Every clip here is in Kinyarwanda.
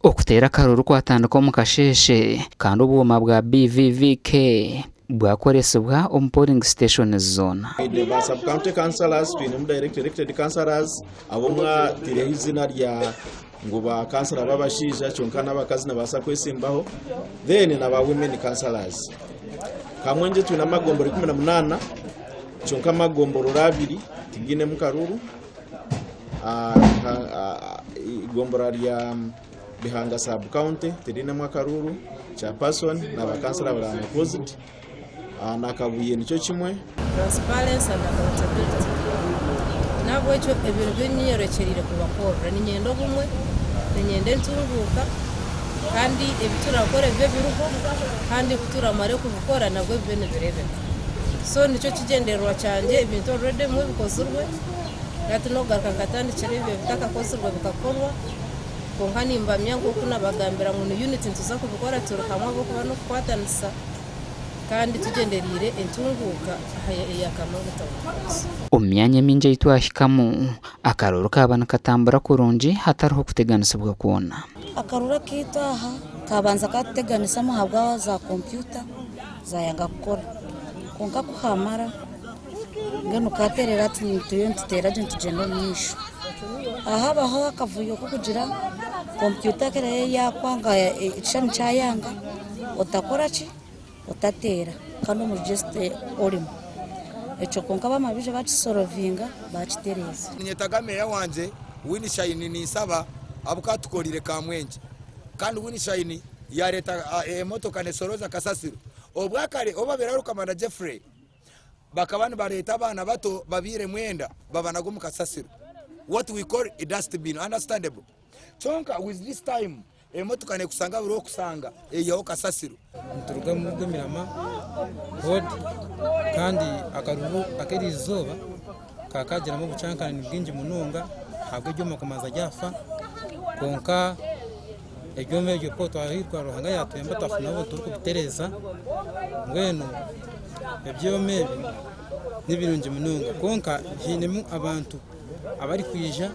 okutera akaruru kwatandika omu kasheshe kandi obwoma bwa BVVK bwakoresebwa omu polling station zona. Ba sub county councillors twinemu direct elected councillors abomwa tireho izina rya ngo ba councillor babashija cyonka n'abakazi nabasa kwesimbaho then n'aba women councillors kamwenje twina magomboro 18 cyonka magomboro 2 tigine mu karuru igombora rya Bihanga sub county tirine mu karuru cha person n'aba councillor bari opposite nakabuye nicyo kimwe transparency and accountability nabwo cyo ebiro byenyerekerire kubakora ni nyendo bumwe ni nyende ntunguka kandi ebiturakora byo biruko kandi kuturamare kubukora nabwo bene birebe so nicyo kigenderwa cyanje ibintu already mu bikozurwe gati no garka katandi kirebe bitakakozurwe bikakorwa konka nimbamya ngo kuna bagambira ngo unit ntuza kubukora turukamwa bwo kubano kwatanisa kandi tugenderire entunguka yakamagutabuza omyanya minje itwashikamu akaruru kabana katambura kurunji hatariho kuteganisibwa kuona akarura kitaha kabanza kateganisa mu habwa za computer za yanga gukora konka kuhamara ngeno katerera tuyentera je ntugendo nyisho ahabaho akavuyo kukugira computer kere yakwanga ishami cyayanga utakora ki utatera kandi mu geste orimo echo konka bamabije bakisorovinga bakitereza nyetagame ya wanje wini shine ni saba abukatukorire kamwenje kandi wini shine ya leta emotoka ne soroza kasasiro obwakare obabera rukamana Jeffrey bakabani bareta abana bato babire mwenda babanago mu kasasiro what we call a dustbin understandable chonka with this time emotoka ne kusanga buri kusanga yaho kasasiro nturuga mu bw'emirama hod kandi akaruru akerizoba kakagira mu bucankana ni bwinji mununga habwe byo makomaza jafa konka ebyome byo poto ahirwa ruhanga yatuyemba tafuna bo turi kubitereza ngweno ebyome n'ibirungi mununga konka hinemu abantu abari kwija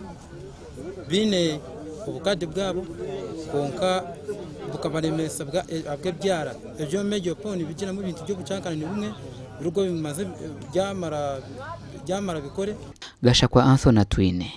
bine ubukade bwabo konka bukabaremesa bwa abwe byara ebyo mejo poni bigira mu bintu byo bucankana ni bumwe rugo bimaze byamara bikore Gashakwa Anthony Twine.